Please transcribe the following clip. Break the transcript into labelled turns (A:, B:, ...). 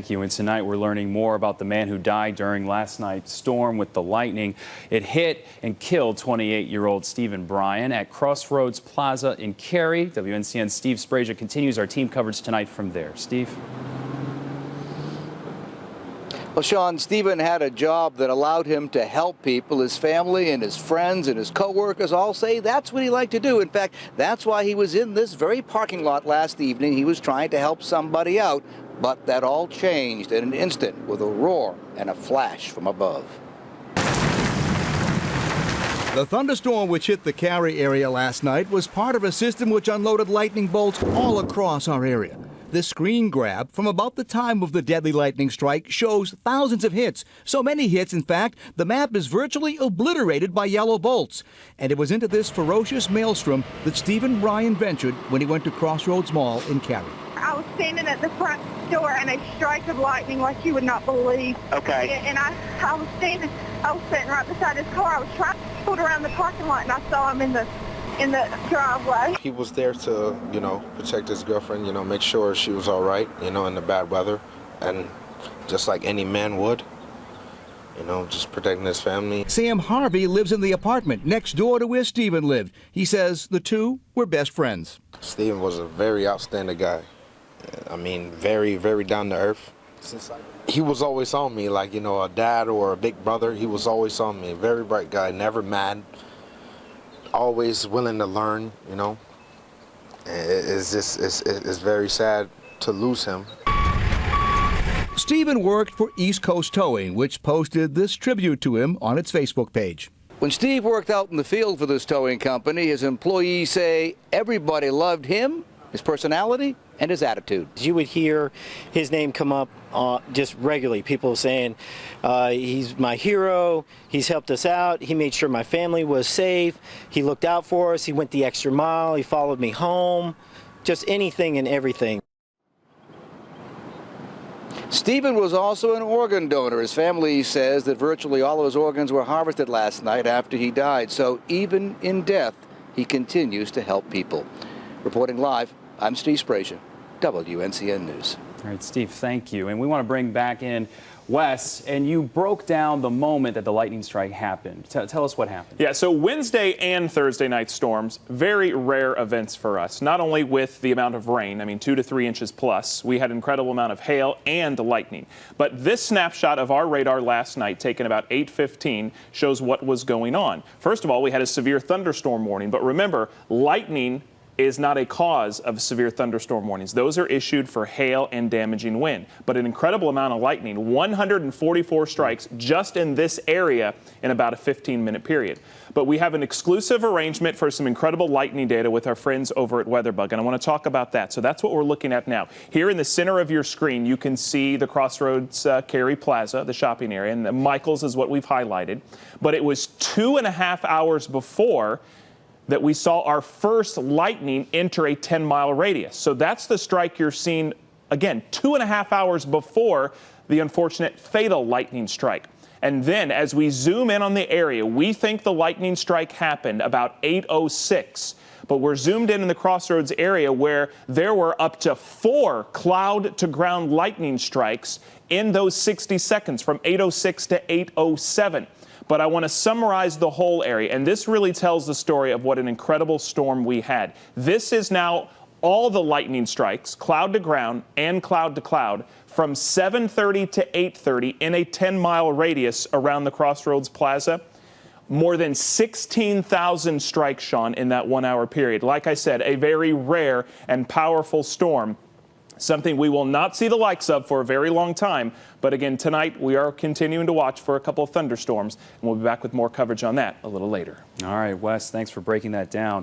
A: Thank you. And tonight we're learning more about the man who died during last night's storm with the lightning. It hit and killed 28-year-old Stephen Bryan at Crossroads Plaza in Cary. WNCN's Steve Sprague continues our team coverage tonight from there. Steve?
B: Well, Sean, Stephen had a job that allowed him to help people. His family and his friends and his co-workers all say that's what he liked to do. In fact, that's why he was in this very parking lot last evening. He was trying to help somebody out. But that all changed in an instant with a roar and a flash from above.
C: The thunderstorm which hit the Cary area last night was part of a system which unloaded lightning bolts all across our area. This screen grab from about the time of the deadly lightning strike shows thousands of hits. So many hits, in fact, the map is virtually obliterated by yellow bolts. And it was into this ferocious maelstrom that Stephen Bryan ventured when he went to Crossroads Mall in Cary.
D: I was standing at the front door and a strike of lightning like you would not believe.
B: Okay.
D: And I was sitting right beside his car. I was trying to pull around the parking lot and I saw him in the driveway.
E: He was there to, protect his girlfriend, make sure she was all right, in the bad weather. And just like any man would, just protecting his family.
C: Sam Harvey lives in the apartment next door to where Stephen lived. He says the two were best friends.
E: Stephen was a very outstanding guy. I mean, very, very down to earth. He was always on me, like, a dad or a big brother. He was always on me. Very bright guy, never mad. Always willing to learn, It's very sad to lose him.
C: Stephen worked for East Coast Towing, which posted this tribute to him on its Facebook page.
B: When Steve worked out in the field for this towing company, his employees say everybody loved him, his personality, and his attitude.
F: You would hear his name come up just regularly. People saying, he's my hero, he's helped us out, he made sure my family was safe, he looked out for us, he went the extra mile, he followed me home, just anything and everything.
B: Stephen was also an organ donor. His family says that virtually all of his organs were harvested last night after he died. So even in death, he continues to help people. Reporting live, I'm Steve Sprague, WNCN News.
A: All right, Steve, thank you. And we want to bring back in Wes, and you broke down the moment that the lightning strike happened. Tell us what happened.
G: Yeah, so Wednesday and Thursday night storms, very rare events for us, not only with the amount of rain, 2 to 3 inches plus, we had an incredible amount of hail and lightning. But this snapshot of our radar last night, taken about 8:15, shows what was going on. First of all, we had a severe thunderstorm warning, but remember, lightning is not a cause of severe thunderstorm warnings. Those are issued for hail and damaging wind. But an incredible amount of lightning, 144 strikes just in this area in about a 15-minute period. But we have an exclusive arrangement for some incredible lightning data with our friends over at WeatherBug, and I want to talk about that. So that's what we're looking at now. Here in the center of your screen, you can see the Crossroads Cary Plaza, the shopping area, and Michael's is what we've highlighted. But it was 2.5 hours before that we saw our first lightning enter a 10-mile radius. So that's the strike you're seeing, again, 2.5 hours before the unfortunate fatal lightning strike. And then as we zoom in on the area, we think the lightning strike happened about 8:06. But we're zoomed in the Crossroads area where there were up to 4 cloud-to-ground lightning strikes in those 60 seconds from 8:06 to 8:07. But I want to summarize the whole area, and this really tells the story of what an incredible storm we had. This is now all the lightning strikes, cloud to ground and cloud to cloud, from 7:30 to 8:30 in a 10-mile radius around the Crossroads Plaza. More than 16,000 strikes, Sean, in that 1-hour period. Like I said, a very rare and powerful storm. Something we will not see the likes of for a very long time. But again, tonight we are continuing to watch for a couple of thunderstorms, and we'll be back with more coverage on that a little later.
A: All right, Wes, thanks for breaking that down.